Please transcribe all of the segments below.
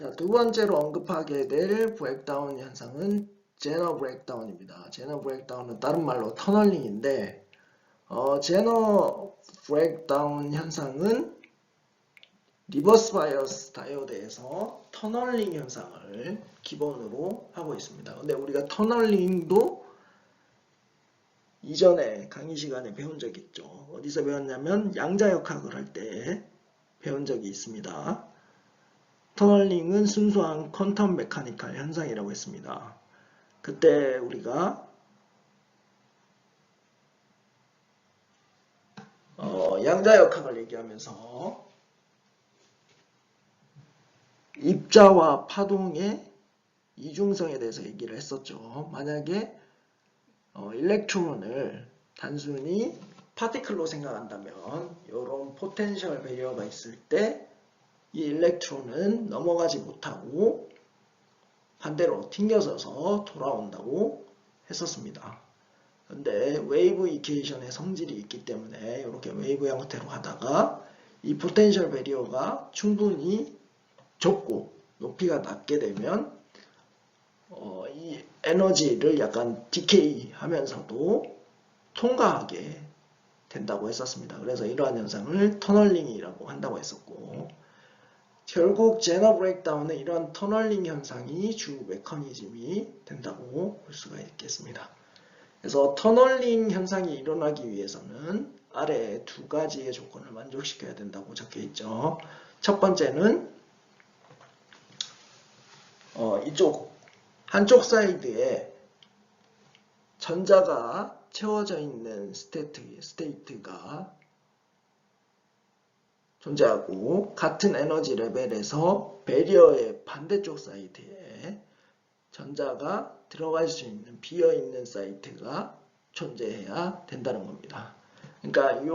자, 두 번째로 언급하게 될 브레이크다운 현상은 제너 브레이크다운입니다. 제너 브레이크다운은 다른 말로 터널링인데, 제너 브레이크다운 현상은 리버스 바이어스 다이오드에서 터널링 현상을 기본으로 하고 있습니다. 근데 우리가 터널링도 이전에 강의 시간에 배운 적이 있죠. 어디서 배웠냐면 양자역학을 할 때 배운 적이 있습니다. 터널링은 순수한 퀀텀 메카니컬 현상이라고 했습니다. 그때 우리가 양자역학을 얘기하면서 입자와 파동의 이중성에 대해서 얘기를 했었죠. 만약에 일렉트론을 단순히 파티클로 생각한다면 이런 포텐셜 배리어가 있을 때 이 일렉트론은 넘어가지 못하고 반대로 튕겨져서 돌아온다고 했었습니다. 근데 웨이브 이퀘이션의 성질이 있기 때문에 이렇게 웨이브 형태로 가다가 이 포텐셜 배리어가 충분히 좁고 높이가 낮게 되면 이 에너지를 약간 디케이 하면서도 통과하게 된다고 했었습니다. 그래서 이러한 현상을 터널링이라고 한다고 했었고, 결국 제너 브레이크다운은 이런 터널링 현상이 주 메커니즘이 된다고 볼 수가 있겠습니다. 그래서 터널링 현상이 일어나기 위해서는 아래 두 가지의 조건을 만족시켜야 된다고 적혀 있죠. 첫 번째는 이쪽 한쪽 사이드에 전자가 채워져 있는 스테이트가 존재하고 같은 에너지 레벨에서 배리어의 반대쪽 사이드에 전자가 들어갈 수 있는 비어있는 사이트가 존재해야 된다는 겁니다. 그러니까 이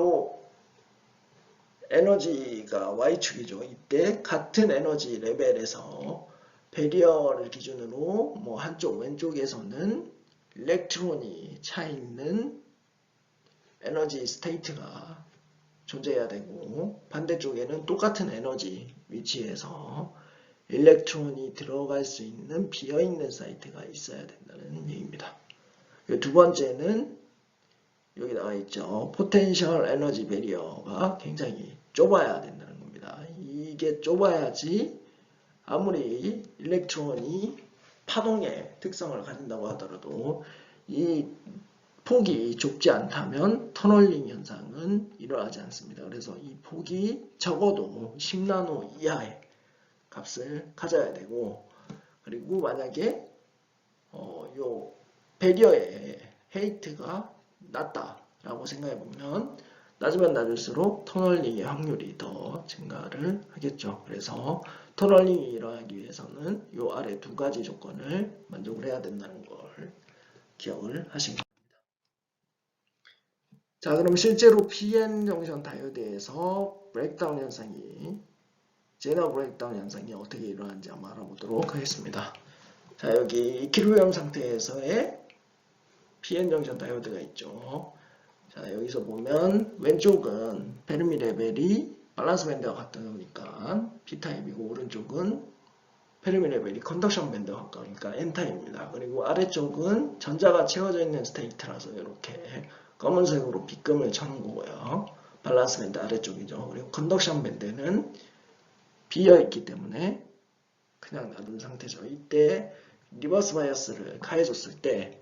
에너지가 Y축이죠. 이때 같은 에너지 레벨에서 배리어를 기준으로 뭐 한쪽 왼쪽에서는 일렉트론이 차 있는 에너지 스테이트가 존재해야 되고 반대쪽에는 똑같은 에너지 위치에서 일렉트론이 들어갈 수 있는 비어있는 사이트가 있어야 된다는 얘기입니다. 두 번째는 여기 나와 있죠. 포텐셜 에너지 배리어가 굉장히 좁아야 된다는 겁니다. 이게 좁아야지 아무리 일렉트론이 파동의 특성을 가진다고 하더라도 이 폭이 좁지 않다면 터널링 현상은 일어나지 않습니다. 그래서 이 폭이 적어도 10나노 이하의 값을 가져야 되고, 그리고 만약에 요 배리어의 헤이트가 낮다라고 생각해 보면 낮으면 낮을수록 터널링의 확률이 더 증가를 하겠죠. 그래서 터널링이 일어나기 위해서는 요 아래 두 가지 조건을 만족을 해야 된다는 걸 기억을 하시기 바랍니다. 자, 그럼 실제로 PN 정션 다이오드에서 브레이크다운 현상이 제너 브레이크다운 현상이 어떻게 일어나는지 한번 알아보도록 하겠습니다. 자, 여기 이퀴리bri엄 상태에서의 PN 정션 다이오드가 있죠. 자, 여기서 보면 왼쪽은 페르미 레벨이 밸런스 밴드와 같으니까 P타입이고, 오른쪽은 페르미 레벨이 컨덕션 밴드와 가까우니까 N타입입니다. 그리고 아래쪽은 전자가 채워져 있는 스테이트라서 이렇게 검은색으로 빗금을 쳐놓은 거고요. 밸런스 밴드 아래쪽이죠. 그리고 컨덕션 밴드는 비어있기 때문에 그냥 놔둔 상태죠. 이때 리버스 바이어스를 가해줬을 때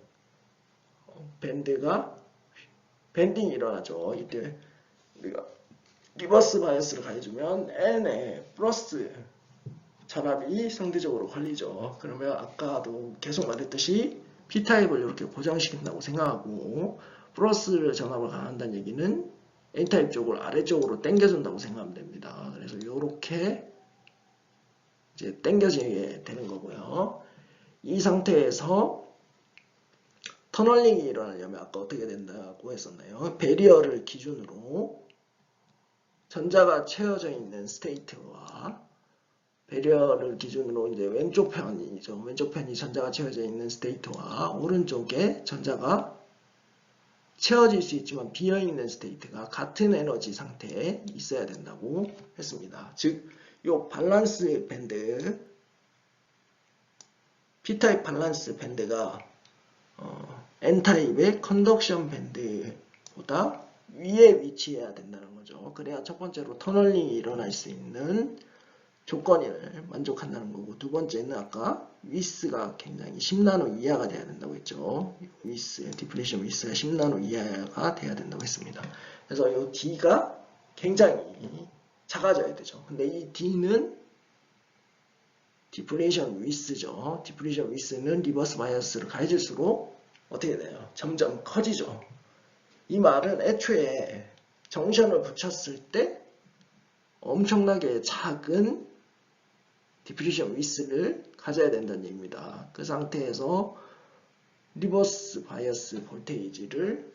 밴딩이 일어나죠. 이때 우리가 리버스 바이어스를 가해주면 N에 플러스 전압이 상대적으로 걸리죠. 그러면 아까도 계속 말했듯이 P타입을 이렇게 고정시킨다고 생각하고 플러스 전압을 가한다는 얘기는 N타입 쪽을 아래쪽으로 당겨준다고 생각하면 됩니다. 그래서 이렇게 이제 당겨지게 되는 거고요. 이 상태에서 터널링이 일어나려면 아까 어떻게 된다고 했었나요? 배리어를 기준으로 전자가 채워져 있는 스테이트와 배리어를 기준으로 이제 왼쪽 편이죠. 왼쪽 편이 전자가 채워져 있는 스테이트와 오른쪽에 전자가 채워질 수 있지만 비어있는 스테이트가 같은 에너지 상태에 있어야 된다고 했습니다. 즉, 이 밸런스 밴드 P타입 밸런스 밴드가 N타입의 컨덕션 밴드보다 위에 위치해야 된다는 거죠. 그래야 첫 번째로 터널링이 일어날 수 있는 조건을 만족한다는 거고, 두 번째는 아까 위스가 굉장히 10나노 이하가 돼야 된다고 했죠. 위스, 디플레이션 위스가 10나노 이하가 돼야 된다고 했습니다. 그래서 이 D가 굉장히 작아져야 되죠. 근데 이 D는 디플레이션 위스죠. 디플레이션 위스는 리버스 바이어스를 가해질수록 어떻게 돼요? 점점 커지죠. 이 말은 애초에 정션을 붙였을 때 엄청나게 작은 디플레이션 위스를 가져야 된다는 얘기입니다. 그 상태에서 리버스 바이어스 볼테이지를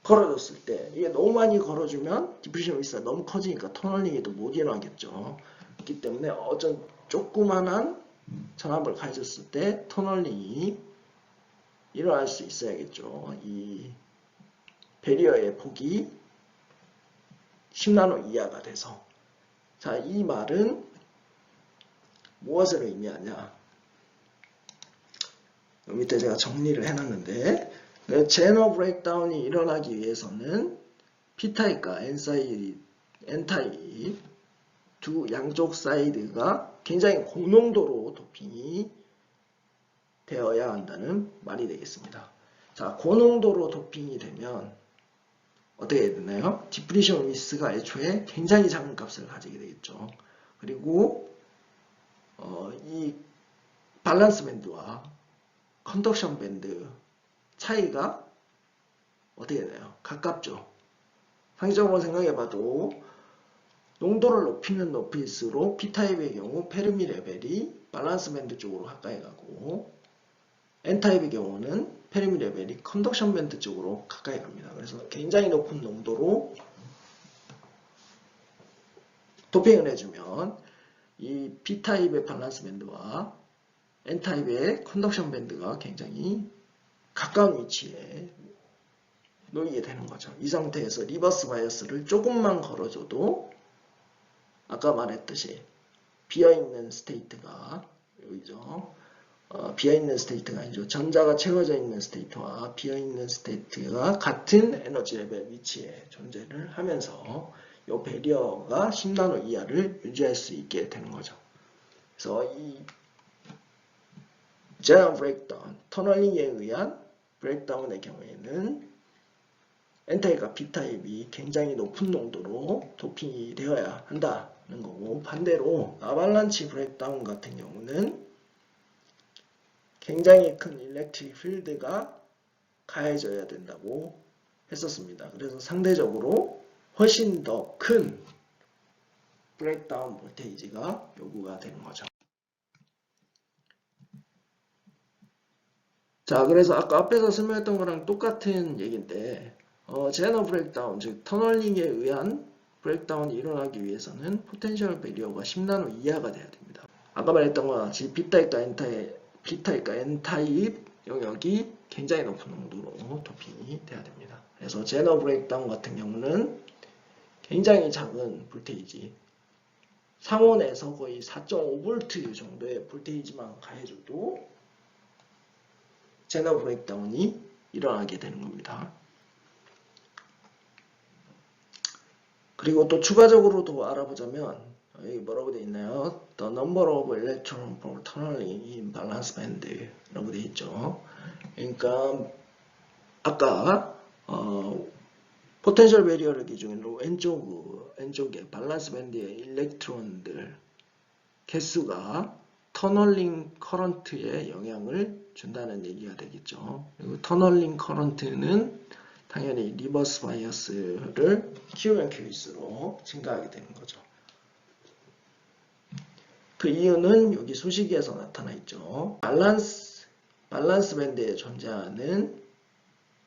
걸어줬을 때, 이게 너무 많이 걸어주면 디플레이션 위스가 너무 커지니까 터널링에도 못 일어나겠죠. 그렇기 때문에 어떤 조그만한 전압을 가해줬을 때 터널링이 일어날 수 있어야겠죠. 이 배리어의 폭이 10나노 이하가 돼서. 자, 이 말은 무엇을 의미하냐? 여기 밑에 제가 정리를 해놨는데, 제너 브레이크다운이 일어나기 위해서는 P타입과 N타입 두 양쪽 사이드가 굉장히 고농도로 도핑이 되어야 한다는 말이 되겠습니다. 자, 고농도로 도핑이 되면 어떻게 되나요? 디플리션 위스가 애초에 굉장히 작은 값을 가지게 되겠죠. 그리고 이 밸런스 밴드와 컨덕션 밴드 차이가 어떻게 되나요? 가깝죠. 상식적으로 생각해봐도 농도를 높이면 높일수록 P타입의 경우 페르미 레벨이 밸런스 밴드 쪽으로 가까이 가고, N타입의 경우는 페르미 레벨이 컨덕션 밴드 쪽으로 가까이 갑니다. 그래서 굉장히 높은 농도로 도핑을 해주면 이 P타입의 밸런스 밴드와 N타입의 컨덕션 밴드가 굉장히 가까운 위치에 놓이게 되는 거죠. 이 상태에서 리버스 바이어스를 조금만 걸어줘도 아까 말했듯이 비어있는 스테이트가 여기죠. 비어있는 스테이트가 아니죠. 전자가 채워져 있는 스테이트와 비어있는 스테이트가 같은 에너지 레벨 위치에 존재를 하면서 이 배리어가 10나노 이하를 유지할 수 있게 되는 거죠. 그래서 이 제너 브레이크다운, 터널링에 의한 브레이크다운의 경우에는 N타입과 P타입이 굉장히 높은 농도로 도핑이 되어야 한다는 거고, 반대로 아발란치 브레이크다운 같은 경우는 굉장히 큰 일렉트릭 필드가 가해져야 된다고 했었습니다. 그래서 상대적으로 훨씬 더 큰 브레이크다운 볼테이지가 요구가 되는 거죠. 자, 그래서 아까 앞에서 설명했던 거랑 똑같은 얘기인데, 제너 브레이크다운, 즉 터널링에 의한 브레이크다운이 일어나기 위해서는 포텐셜 배리어가 10나노 이하가 돼야 됩니다. 아까 말했던 것 같이 P타입과 N타입 영역이 굉장히 높은 농도로 도핑이 돼야 됩니다. 그래서 제너 브레이크다운 같은 경우는 굉장히 작은 볼테이지, 상온에서 거의 4.5V 정도의 볼테이지만 가해줘도 제너 브레이크다운이 일어나게 되는 겁니다. 그리고 또 추가적으로 더 알아보자면 여기 뭐라고 되어 있나요? The number of electron for tunneling in balance band 라고 되어 있죠. 그러니까 아까 포텐셜 베리어를 기준으로 왼쪽에 밸런스 밴드의 일렉트론들 개수가 터널링 커런트에 영향을 준다는 얘기가 되겠죠. 그리고 터널링 커런트는 당연히 리버스 바이어스를 키우면 키울수록 증가하게 되는 거죠. 그 이유는 여기 소식에서 나타나 있죠. 밸런스 밴드에 존재하는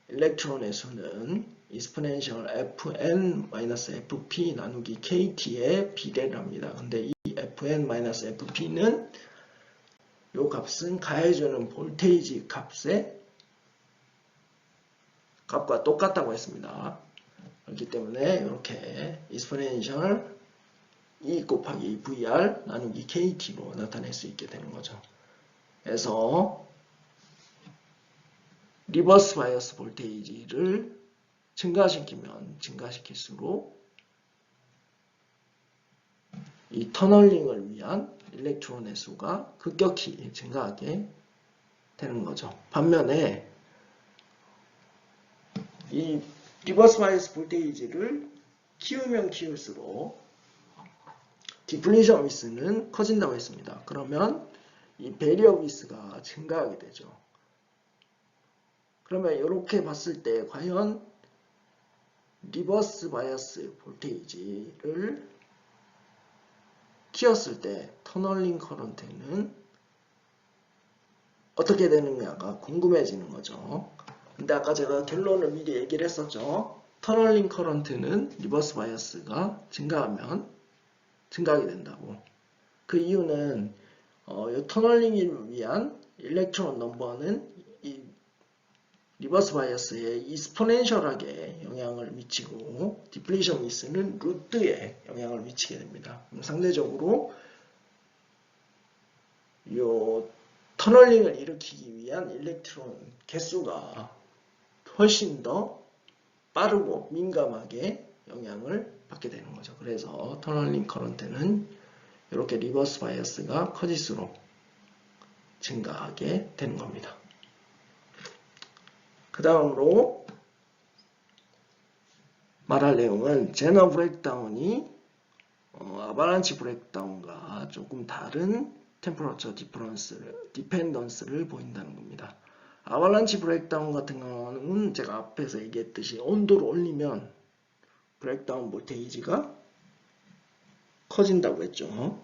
일렉트론의 수는 exponential fn-fp 나누기 kt에 비례를 합니다. 근데 이 fn-fp는 이 값은 가해주는 볼테이지 값과 똑같다고 했습니다. 그렇기 때문에 이렇게 exponential E 곱하기 VR 나누기 KT로 나타낼 수 있게 되는 거죠. 그래서 리버스 바이어스 볼테이지를 증가시키면 증가시킬수록 이 터널링을 위한 일렉트론의 수가 급격히 증가하게 되는 거죠. 반면에 이 리버스 바이어스 볼테이지를 키우면 키울수록 디플리션 위스는 커진다고 했습니다. 그러면 이 배리어 위스가 증가하게 되죠. 그러면 이렇게 봤을 때 과연 리버스 바이어스 볼테이지를 키웠을 때 터널링 커런트는 어떻게 되느냐가 궁금해지는 거죠. 근데 아까 제가 결론을 미리 얘기를 했었죠. 터널링 커런트는 리버스 바이어스가 증가하면 증가하게 된다고. 그 이유는 이 터널링을 위한 일렉트론 넘버는 이 리버스 바이어스에 익스포넨셜하게 영향을 미치고 디플리션 위스는 루트에 영향을 미치게 됩니다. 상대적으로 이 터널링을 일으키기 위한 일렉트론 개수가 훨씬 더 빠르고 민감하게 영향을 받게 되는 거죠. 그래서 터널링 커런트는 이렇게 리버스 바이어스가 커질수록 증가하게 되는 겁니다. 그 다음으로 말할 내용은 제너 브레이크다운이 아바란치 브레이크다운과 조금 다른 템퍼러처 디펜던스를 보인다는 겁니다. 아바란치 브레이크다운 같은 경우는 제가 앞에서 얘기했듯이 온도를 올리면 브레이크다운 볼테이지가 커진다고 했죠.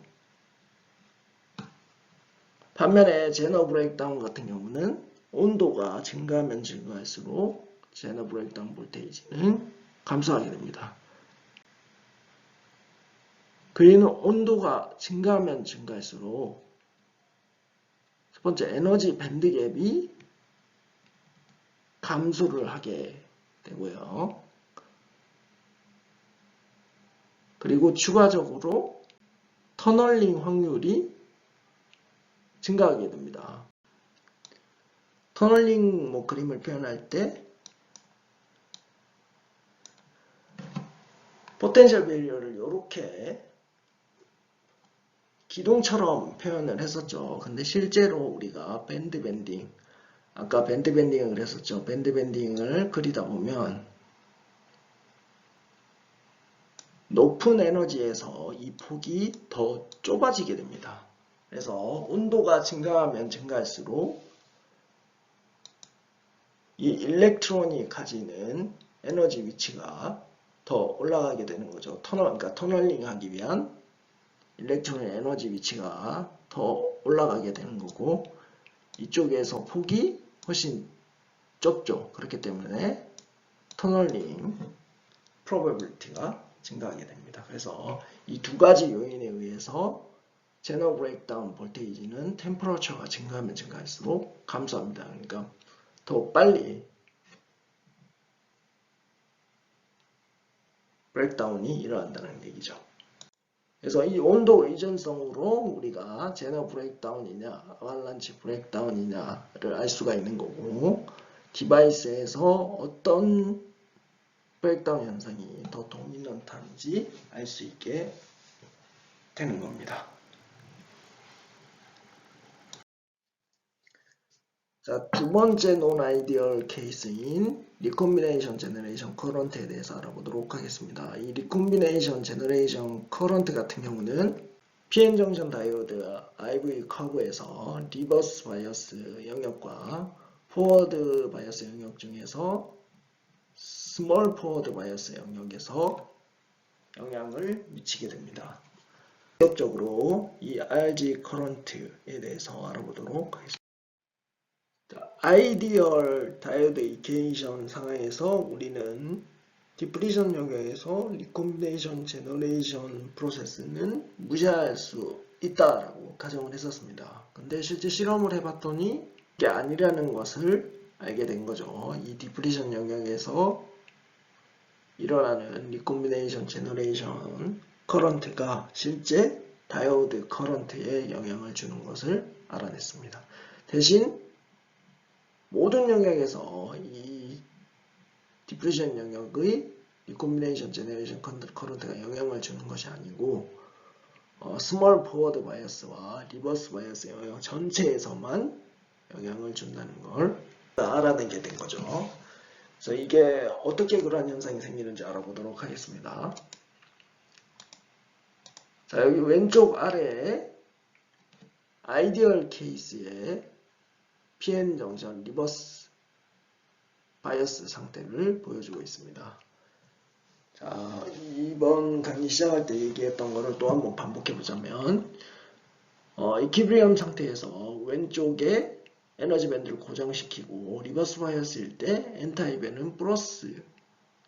반면에 제너 브레이크다운 같은 경우는 온도가 증가하면 증가할수록 제너 브레이크다운 볼테이지는 감소하게 됩니다. 그 이유는 온도가 증가하면 증가할수록 첫 번째 에너지 밴드 갭이 감소를 하게 되고요. 그리고 추가적으로 터널링 확률이 증가하게 됩니다. 터널링 그림을 표현할 때 포텐셜 베리어를 이렇게 기둥처럼 표현을 했었죠. 근데 실제로 우리가 밴드 밴딩, 아까 밴드 밴딩을 그랬었죠. 밴드 밴딩을 그리다 보면 높은 에너지에서 이 폭이 더 좁아지게 됩니다. 그래서 온도가 증가하면 증가할수록 이 일렉트론이 가지는 에너지 위치가 더 올라가게 되는 거죠. 그러니까 터널링 하기 위한 일렉트론의 에너지 위치가 더 올라가게 되는 거고, 이쪽에서 폭이 훨씬 좁죠. 그렇기 때문에 터널링 프로버빌리티가 증가하게 됩니다. 그래서 이 두 가지 요인에 의해서 제너 브레이크다운 볼테이지는 템퍼러처가 증가하면 증가할수록 감소합니다. 그러니까 더 빨리 브레이크다운이 일어난다는 얘기죠. 그래서 이 온도 의존성으로 우리가 제너 브레이크다운이냐 아발란치 브레이크다운이냐를 알 수가 있는 거고, 디바이스에서 어떤 브레이크다운 현상이 더 도미넌트한지 알 수 있게 되는 겁니다. 자, 두 번째 논 아이디얼 케이스인 리콤비네이션 제너레이션 커런트에 대해서 알아보도록 하겠습니다. 이 리콤비네이션 제너레이션 커런트 같은 경우는 PN 정션 다이오드 IV 커브에서 리버스 바이어스 영역과 포워드 바이어스 영역 중에서 스몰 포워드 바이어스 영역에서 영향을 미치게 됩니다. 본격적으로 이 RG 커런트에 대해서 알아보도록 하겠습니다. 아이디얼 다이오드 이퀘이션 상황에서 우리는 디플리션 영역에서 리콤비네이션 제너레이션 프로세스는 무시할 수 있다라고 가정을 했었습니다. 근데 실제 실험을 해봤더니 이게 아니라는 것을 알게 된 거죠. 이 디플리션 영역에서 일어나는 리콤비네이션 제너레이션 커런트가 실제 다이오드 커런트에 영향을 주는 것을 알아냈습니다. 대신 모든 영역에서 이 디퓨전 영역의 리콤비네이션 제너레이션 커런트가 영향을 주는 것이 아니고 스몰 포워드 바이어스와 리버스 바이어스 영역 전체에서만 영향을 준다는 걸 알아내게 된 거죠. 그래서 이게 어떻게 그러한 현상이 생기는지 알아보도록 하겠습니다. 자, 여기 왼쪽 아래에 아이디얼 케이스의 PN 정션 리버스 바이어스 상태를 보여주고 있습니다. 자, 이번 강의 시작할 때 얘기했던 거를 또 한번 반복해 보자면 이퀴브리엄 상태에서 왼쪽에 에너지 밴드를 고정시키고 리버스 바이어스일 때 N타입에는 플러스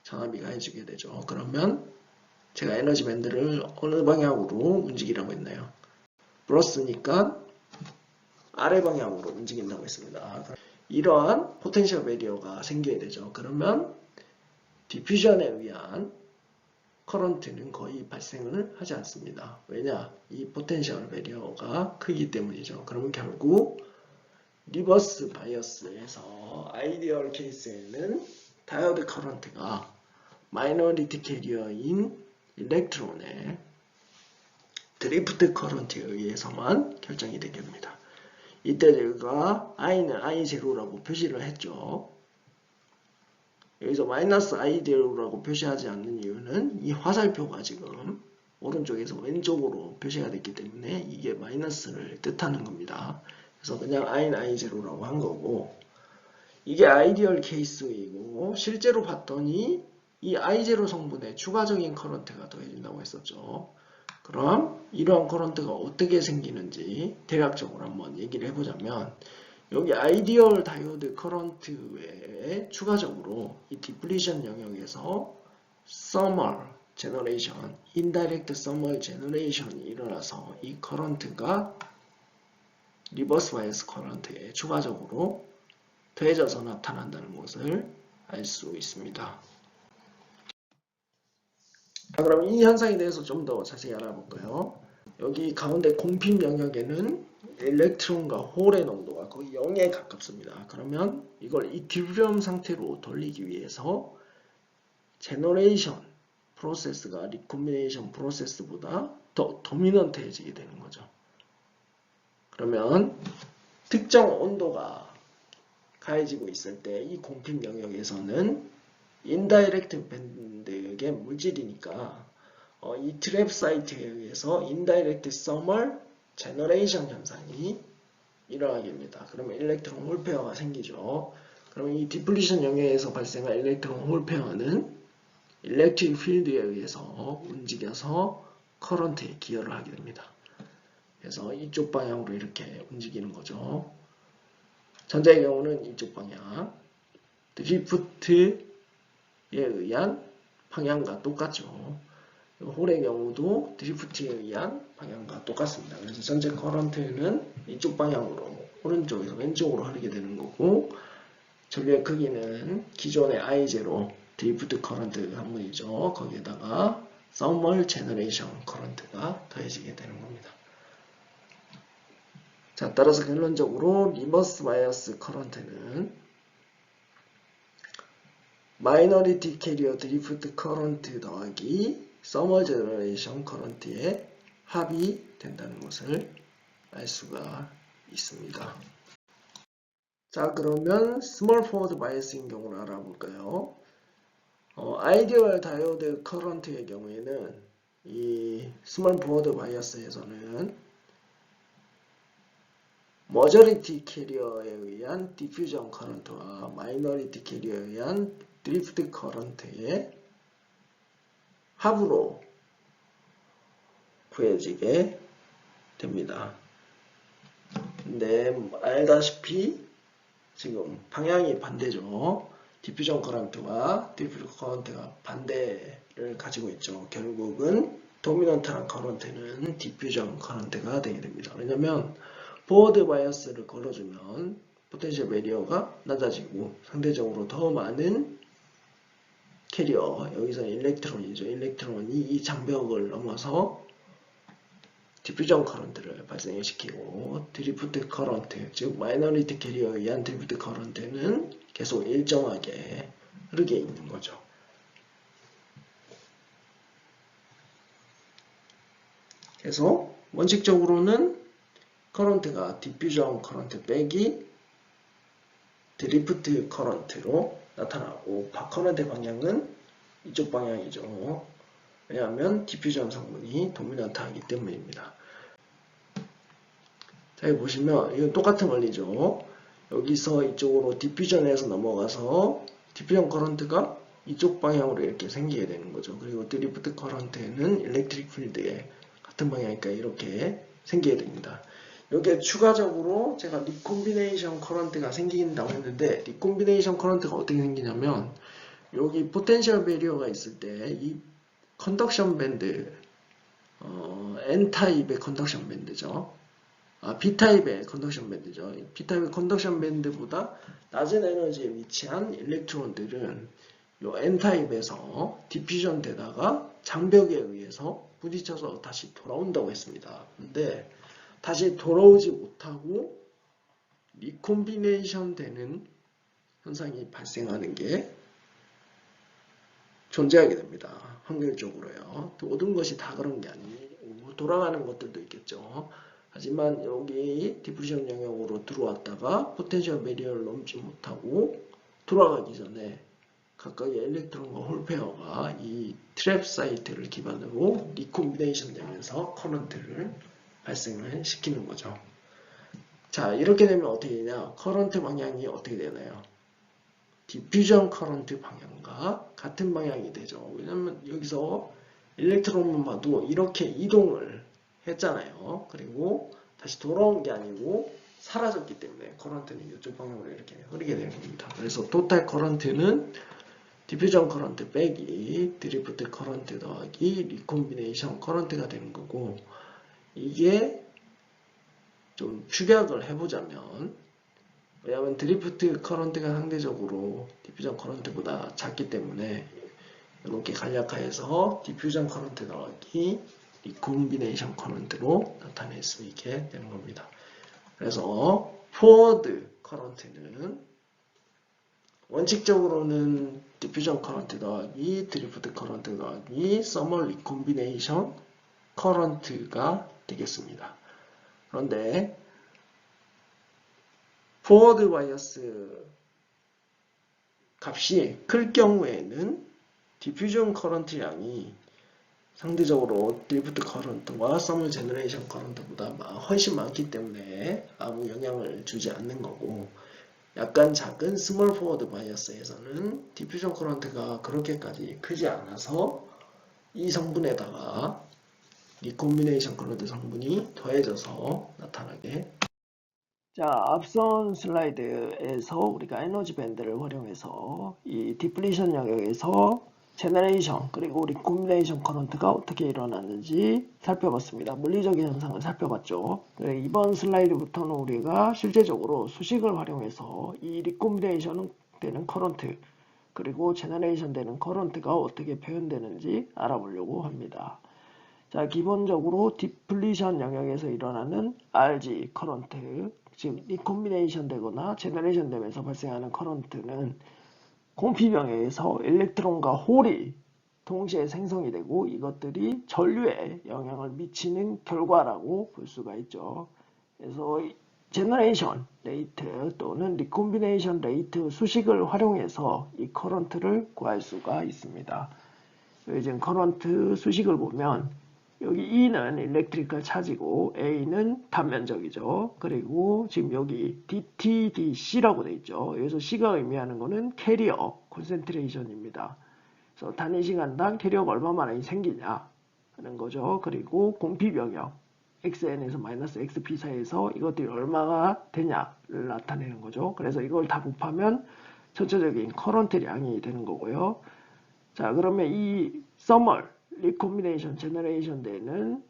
전압이 가해지게 되죠. 그러면 제가 에너지 밴드를 어느 방향으로 움직이라고 했나요? 플러스니까 아래 방향으로 움직인다고 했습니다. 이러한 포텐셜 베리어가 생겨야 되죠. 그러면 디퓨전에 의한 커런트는 거의 발생을 하지 않습니다. 왜냐? 이 포텐셜 베리어가 크기 때문이죠. 그러면 결국 리버스 바이어스에서 아이디얼 케이스에는 다이오드 커런트가 마이너리티 캐리어인 일렉트론의 드리프트 커런트에 의해서만 결정이 되게 됩니다. 이때 제가 I는 I0라고 표시를 했죠. 여기서 마이너스 I0라고 표시하지 않는 이유는 이 화살표가 지금 오른쪽에서 왼쪽으로 표시가 됐기 때문에 이게 마이너스를 뜻하는 겁니다. 그래서 그냥 I는 I0라고 한 거고, 이게 아이디얼 케이스이고 실제로 봤더니 이 I0 성분에 추가적인 커런트가 더해진다고 했었죠. 그럼 이러한 커런트가 어떻게 생기는지 대략적으로 한번 얘기를 해보자면, 여기 아이디얼 다이오드 커런트 외에 추가적으로 이 디플리션 영역에서 서멀 제너레이션, 인다이렉트 서멀 제너레이션이 일어나서 이 커런트가 리버스 바이어스 커런트에 추가적으로 더해져서 나타난다는 것을 알 수 있습니다. 자, 그럼 이 현상에 대해서 좀 더 자세히 알아볼까요? 여기 가운데 공핀 영역에는 일렉트론과 홀의 농도가 거의 0에 가깝습니다. 그러면 이걸 이퀴브리엄 상태로 돌리기 위해서 제너레이션 프로세스가 리콤비네이션 프로세스보다 더 도미넌트해지게 되는 거죠. 그러면 특정 온도가 가해지고 있을 때 이 공핀 영역에서는 인다이렉트 밴드의 물질이니까 이 트랩 사이트에 의해서 인다이렉트 서멀 제너레이션 현상이 일어나게 됩니다. 그러면 일렉트론 홀 페어가 생기죠. 그러면 이 디플리션 영역에서 발생한 일렉트론 홀 페어는 일렉트릭 필드에 의해서 움직여서 커런트에 기여를 하게 됩니다. 그래서 이쪽 방향으로 이렇게 움직이는 거죠. 전자의 경우는 이쪽 방향, 드리프트에 의한 방향과 똑같죠. 홀의 경우도 드리프트에 의한 방향과 똑같습니다. 그래서 전체 커런트는 이쪽 방향으로 오른쪽에서 왼쪽으로 흐르게 되는 거고, 전류의 크기는 기존의 I0 드리프트 커런트 한문이죠. 거기에다가 서멀 제너레이션 커런트가 더해지게 되는 겁니다. 자, 따라서 결론적으로 리버스 바이어스 커런트는 마이너리티 캐리어 드리프트 커런트 더하기 서멀 제너레이션 커런트의 합이 된다는 것을 알 수가 있습니다. 자, 그러면 스몰 포워드 바이어스인 경우를 알아볼까요? 아이디얼 다이오드 커런트의 경우에는 이 스몰 포워드 바이어스에서는 머저리티 캐리어에 의한 디퓨전 커런트와 마이너리티 캐리어에 의한 드리프트 커런트의 합으로 구해지게 됩니다. 근데 알다시피 지금 방향이 반대죠. 디퓨전 커런트와 드리프트 커런트가 반대를 가지고 있죠. 결국은 도미넌트한 커런트는 디퓨전 커런트가 되게 됩니다. 왜냐하면 포워드 바이어스를 걸어주면 포텐셜 베리어가 낮아지고 상대적으로 더 많은 캐리어, 여기서 일렉트론이죠. 일렉트론이 이 장벽을 넘어서 디퓨전 커런트를 발생시키고 드리프트 커런트, 즉 마이너리티 캐리어에 의한 드리프트 커런트는 계속 일정하게 흐르게 있는 거죠. 그래서 원칙적으로는 커런트가 디퓨전 커런트 빼기 드리프트 커런트로 나타나고 커런트의 방향은 이쪽 방향이죠. 왜냐하면 디퓨전 성분이 도미넌트하기 때문입니다. 자, 여기 보시면 이건 똑같은 원리죠. 여기서 이쪽으로 디퓨전에서 넘어가서 디퓨전 커런트가 이쪽 방향으로 이렇게 생기게 되는 거죠. 그리고 드리프트 커런트에는 일렉트릭 필드에 같은 방향이니까 이렇게 생기게 됩니다. 여기에 추가적으로 제가 리콤비네이션 커런트가 생긴다고 했는데 리콤비네이션 커런트가 어떻게 생기냐면 여기 포텐셜 베리어가 있을 때 이 컨덕션 밴드 N타입의 컨덕션 밴드죠. B타입의 컨덕션 밴드죠. B타입의 컨덕션 밴드보다 낮은 에너지에 위치한 일렉트론들은 이 N타입에서 디퓨전 되다가 장벽에 의해서 부딪혀서 다시 돌아온다고 했습니다. 근데 다시 돌아오지 못하고 리콤비네이션 되는 현상이 발생하는 게 존재하게 됩니다. 확률적으로요. 모든 것이 다 그런 게 아니고 돌아가는 것들도 있겠죠. 하지만 여기 디퓨전 영역으로 들어왔다가 포텐셜 베리어를 넘지 못하고 돌아가기 전에 각각의 일렉트론과 홀 페어가 이 트랩 사이트를 기반으로 리콤비네이션 되면서 커런트를 발생을 시키는 거죠. 자, 이렇게 되면 어떻게 되냐? 커런트 방향이 어떻게 되나요? 디퓨전 커런트 방향과 같은 방향이 되죠. 왜냐면 여기서 일렉트론만 봐도 이렇게 이동을 했잖아요. 그리고 다시 돌아온 게 아니고 사라졌기 때문에 커런트는 이쪽 방향으로 이렇게 흐르게 되는 겁니다. 그래서 토탈 커런트는 디퓨전 커런트 빼기 드리프트 커런트 더하기 리콤비네이션 커런트가 되는 거고, 이게 좀 축약을 해보자면, 왜냐하면 드리프트 커런트가 상대적으로 디퓨전 커런트보다 작기 때문에 이렇게 간략화해서 디퓨전 커런트 더하기 리콤비네이션 커런트로 나타낼 수 있게 되는 겁니다. 그래서 포워드 커런트는 원칙적으로는 디퓨전 커런트 더하기 드리프트 커런트 더하기 서머 리콤비네이션 커런트가 되겠습니다. 그런데 포워드 바이어스 값이 클 경우에는 디퓨전 커런트 양이 상대적으로 드리프트 커런트와 서머 제너레이션 커런트보다 훨씬 많기 때문에 아무 영향을 주지 않는 거고, 약간 작은 스몰 포워드 바이어스에서는 디퓨전 커런트가 그렇게까지 크지 않아서 이 성분에다가 리콤비네이션 커런트 성분이 더해져서 나타나게. 자, 앞선 슬라이드에서 우리가 에너지 밴드를 활용해서 이 디플리션 영역에서 제너레이션 그리고 리콤비네이션 커런트가 어떻게 일어나는지 살펴봤습니다. 물리적인 현상을 살펴봤죠. 이번 슬라이드부터는 우리가 실제적으로 수식을 활용해서 이 리콤비네이션 되는 커런트 그리고 제너레이션 되는 커런트가 어떻게 표현되는지 알아보려고 합니다. 자, 기본적으로 디플리션 영역에서 일어나는 RG 커런트, 즉 리콤비네이션 되거나 제너레이션 되면서 발생하는 커런트는 공피병에서 일렉트론과 홀이 동시에 생성이 되고 이것들이 전류에 영향을 미치는 결과라고 볼 수가 있죠. 그래서 제너레이션 레이트 또는 리콤비네이션 레이트 수식을 활용해서 이 커런트를 구할 수가 있습니다. 지금 커런트 수식을 보면 여기 E는 일렉트리컬 차지고 A는 단면적이죠. 그리고 지금 여기 DTDC라고 되어 있죠. 여기서 C가 의미하는 것은 캐리어 콘센트레이션입니다. 그래서 단위 시간당 캐리어가 얼마만에 생기냐 하는 거죠. 그리고 공피 병역 XN에서 마이너스 XP 사이에서 이것들이 얼마가 되냐를 나타내는 거죠. 그래서 이걸 다 곱하면 전체적인 커런트량이 되는 거고요. 자, 그러면 이 서멀 리콤비네이션 제너레이션 되는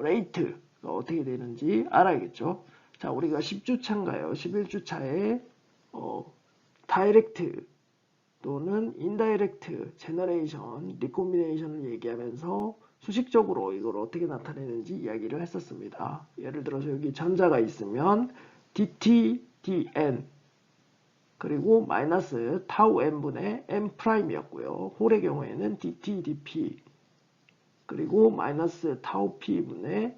레이트가 어떻게 되는지 알아야겠죠. 자, 우리가 10주차인가요? 11주차에 다이렉트 또는 인다이렉트 제너레이션, 리콤비네이션을 얘기하면서 수식적으로 이걸 어떻게 나타내는지 이야기를 했었습니다. 예를 들어서 여기 전자가 있으면 dt, dn 그리고 마이너스 타우 n분의 n 프라임이었고요. 홀의 경우에는 dt, dp 그리고 마이너스 타우 p분의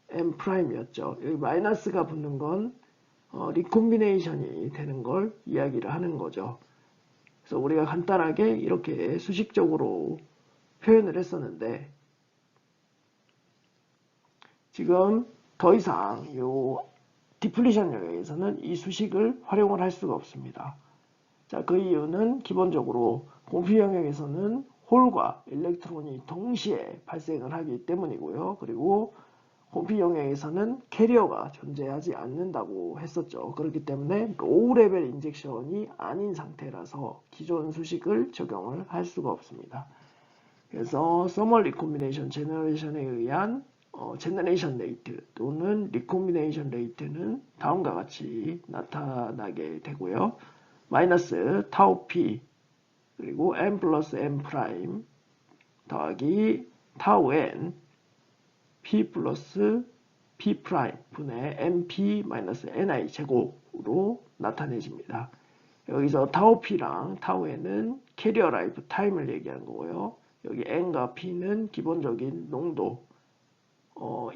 n 프라임이었죠. 여기 마이너스가 붙는 건 리콤비네이션이 되는 걸 이야기를 하는 거죠. 그래서 우리가 간단하게 이렇게 수식적으로 표현을 했었는데 지금 더 이상 이 디플리션 영역에서는 이 수식을 활용을 할 수가 없습니다. 자, 그 이유는 기본적으로 공피 영역에서는 홀과 일렉트론이 동시에 발생을 하기 때문이고요. 그리고 공피 영역에서는 캐리어가 존재하지 않는다고 했었죠. 그렇기 때문에 로우 레벨 인젝션이 아닌 상태라서 기존 수식을 적용을 할 수가 없습니다. 그래서 서멀 리콤비네이션 제너레이션에 의한 제너레이션 레이트 또는 리콤비네이션 레이트는 다음과 같이 나타나게 되고요. 마이너스 타우 p 그리고 n 플러스 n 프라임 더하기 타우 n p 플러스 p 프라임 분의 np 마이너스 ni 제곱으로 나타내집니다. 여기서 타우 p랑 타우 n은 캐리어 라이프 타임을 얘기하는 거고요. 여기 n과 p는 기본적인 농도,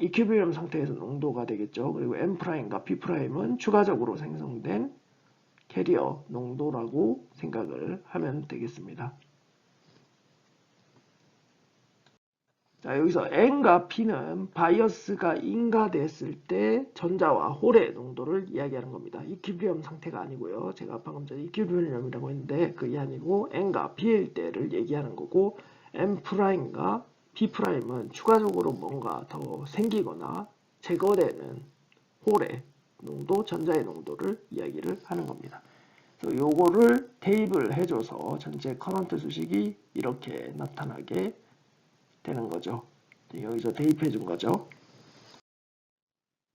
이퀴리엄 상태에서 농도가 되겠죠. 그리고 n 프라임과 p 프라임은 추가적으로 생성된 캐리어 농도라고 생각을 하면 되겠습니다. 자, 여기서 n과 p는 바이어스가 인가됐을 때 전자와 홀의 농도를 이야기하는 겁니다. 이퀴리엄 상태가 아니고요. 제가 방금 전에 이퀴리엄이라고 했는데 그게 아니고 n과 p일 때를 얘기하는 거고 n''과 p'은 추가적으로 뭔가 더 생기거나 제거되는 홀의 농도, 전자의 농도를 이야기를 하는 겁니다. 그래서 요거를 대입을 해줘서 전체 커런트 수식이 이렇게 나타나게 되는 거죠. 여기서 대입해 준 거죠.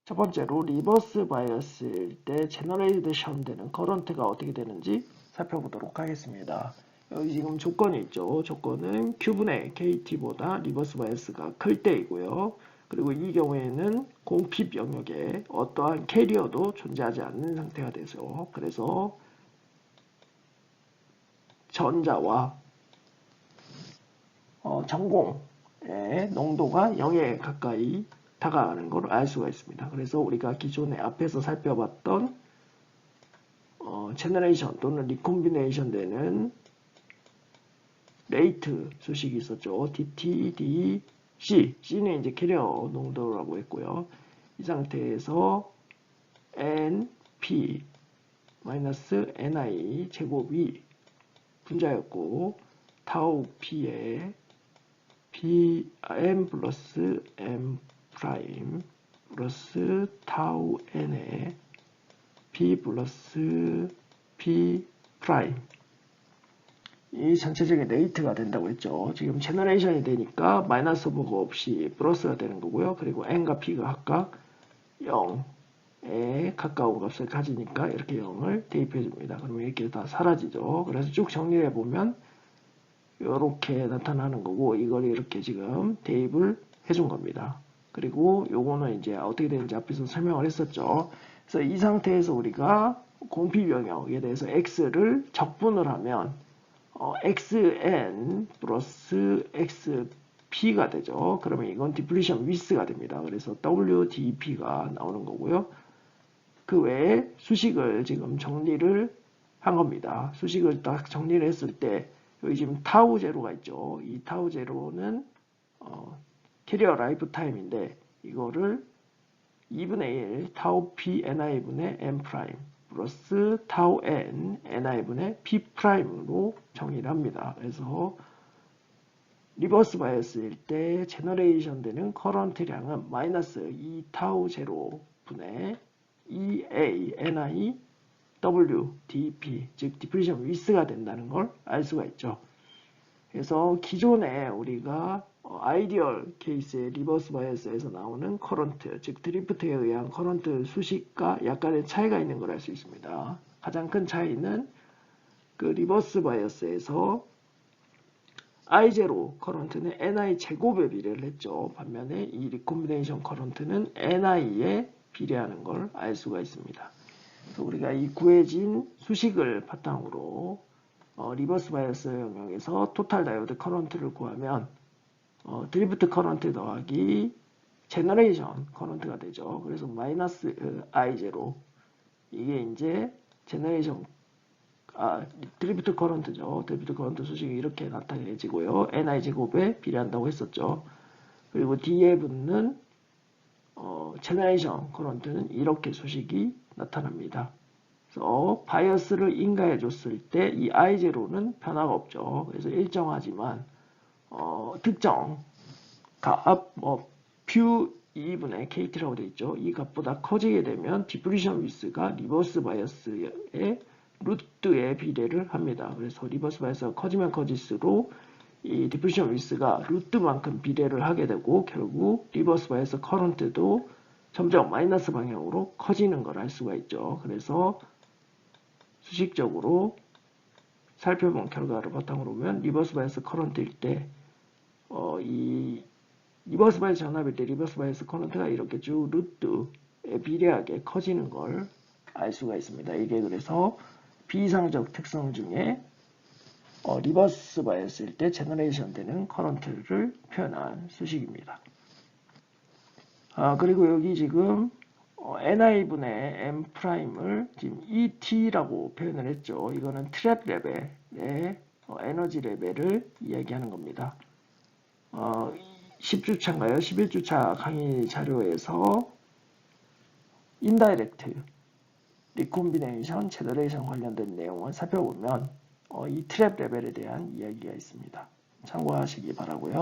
첫 번째로 리버스 바이어스일 때 제너레이션 되는 커런트가 어떻게 되는지 살펴보도록 하겠습니다. 여기 지금 조건이 있죠. 조건은 Q분의 KT보다 리버스 바이어스가 클 때이고요. 그리고 이 경우에는 공핍 영역에 어떠한 캐리어도 존재하지 않는 상태가 되죠. 그래서 전자와 전공의 농도가 0에 가까이 다가가는 걸 알 수가 있습니다. 그래서 우리가 기존에 앞에서 살펴봤던 제너레이션 또는 리콤비네이션 되는 레이트 수식이 있었죠. dt, d, c. c는 이제 캐리어 농도라고 했고요. 이 상태에서 n, p, 마이너스 ni 제곱이 분자였고 타우 p에 m 플러스 m 프라임 플러스 타우 n에 p 플러스 p 프라임 이 전체적인 레이트가 된다고 했죠. 지금 제너레이션이 되니까 마이너스 오버가 없이 플러스가 되는 거고요. 그리고 n과 p가 각각 0에 가까운 값을 가지니까 이렇게 0을 대입해 줍니다. 그러면 이렇게 다 사라지죠. 그래서 쭉 정리해 보면 이렇게 나타나는 거고 이걸 이렇게 지금 대입을 해준 겁니다. 그리고 요거는 이제 어떻게 되는지 앞에서 설명을 했었죠. 그래서 이 상태에서 우리가 공피 영역에 대해서 x를 적분을 하면 xn 플러스 xp가 되죠. 그러면 이건 디플리션 위스가 됩니다. 그래서 wdp가 나오는 거고요. 그 외에 수식을 지금 정리를 한 겁니다. 수식을 딱 정리를 했을 때 여기 지금 타우 제로가 있죠. 이 타우 제로는 캐리어 라이프 타임인데 이거를 2분의 1 타우 p ni분의 n 프라임 플러스 타우 n ni분의 p 프라임으로 정의를 합니다. 그래서 리버스 바이어스일 때 제너레이션 되는 커런트량은 마이너스 2 타우 제로 분의 2a ni w dp 즉 디플리션 위스가 된다는 걸 알 수가 있죠. 그래서 기존에 우리가 아이디얼 케이스의 리버스 바이어스에서 나오는 커런트, 즉 드리프트에 의한 커런트 수식과 약간의 차이가 있는 걸 알 수 있습니다. 가장 큰 차이는 그 리버스 바이어스에서 I0 커런트는 NI 제곱에 비례를 했죠. 반면에 이 리콤비네이션 커런트는 NI에 비례하는 걸 알 수가 있습니다. 그래서 우리가 이 구해진 수식을 바탕으로 리버스 바이어스 영역에서 토탈 다이오드 커런트를 구하면 드리프트 커런트 더하기 제너레이션 커런트가 되죠. 그래서 마이너스 I0 이게 이제 제너레이션 드리프트 커런트죠. 드리프트 커런트 수식이 이렇게 나타내지고요. NI 제곱에 비례한다고 했었죠. 그리고 뒤에 붙는 제너레이션 커런트는 이렇게 수식이 나타납니다. 그래서 바이어스를 인가해 줬을 때 이 I0는 변화가 없죠. 그래서 일정하지만 특정 값 퓨 2분의 KT라고 되어 있죠. 이 값보다 커지게 되면 디프리션 위스가 리버스 바이어스의 루트에 비례를 합니다. 그래서 리버스 바이어스가 커지면 커질수록 이 디프리션 위스가 루트만큼 비례를 하게 되고 결국 리버스 바이어스 커런트도 점점 마이너스 방향으로 커지는 걸 알 수가 있죠. 그래서 수식적으로 살펴본 결과를 바탕으로 보면 리버스 바이어스 커런트일 때 이 리버스 바이어스 전압일 때 리버스 바이어스 커런트가 이렇게 쭉 루트에 비례하게 커지는 걸 알 수가 있습니다. 이게 그래서 비이상적 특성 중에 리버스 바이어스일 때 제너레이션 되는 커런트를 표현한 수식입니다. 그리고 여기 지금 NI분의 M'을 지금 ET라고 표현을 했죠. 이거는 트랩 레벨의 에너지 레벨을 이야기하는 겁니다. 10주차인가요? 11주차 강의 자료에서 인다이렉트, 리콤비네이션, 제너레이션 관련된 내용을 살펴보면 이 트랩 레벨에 대한 이야기가 있습니다. 참고하시기 바라고요.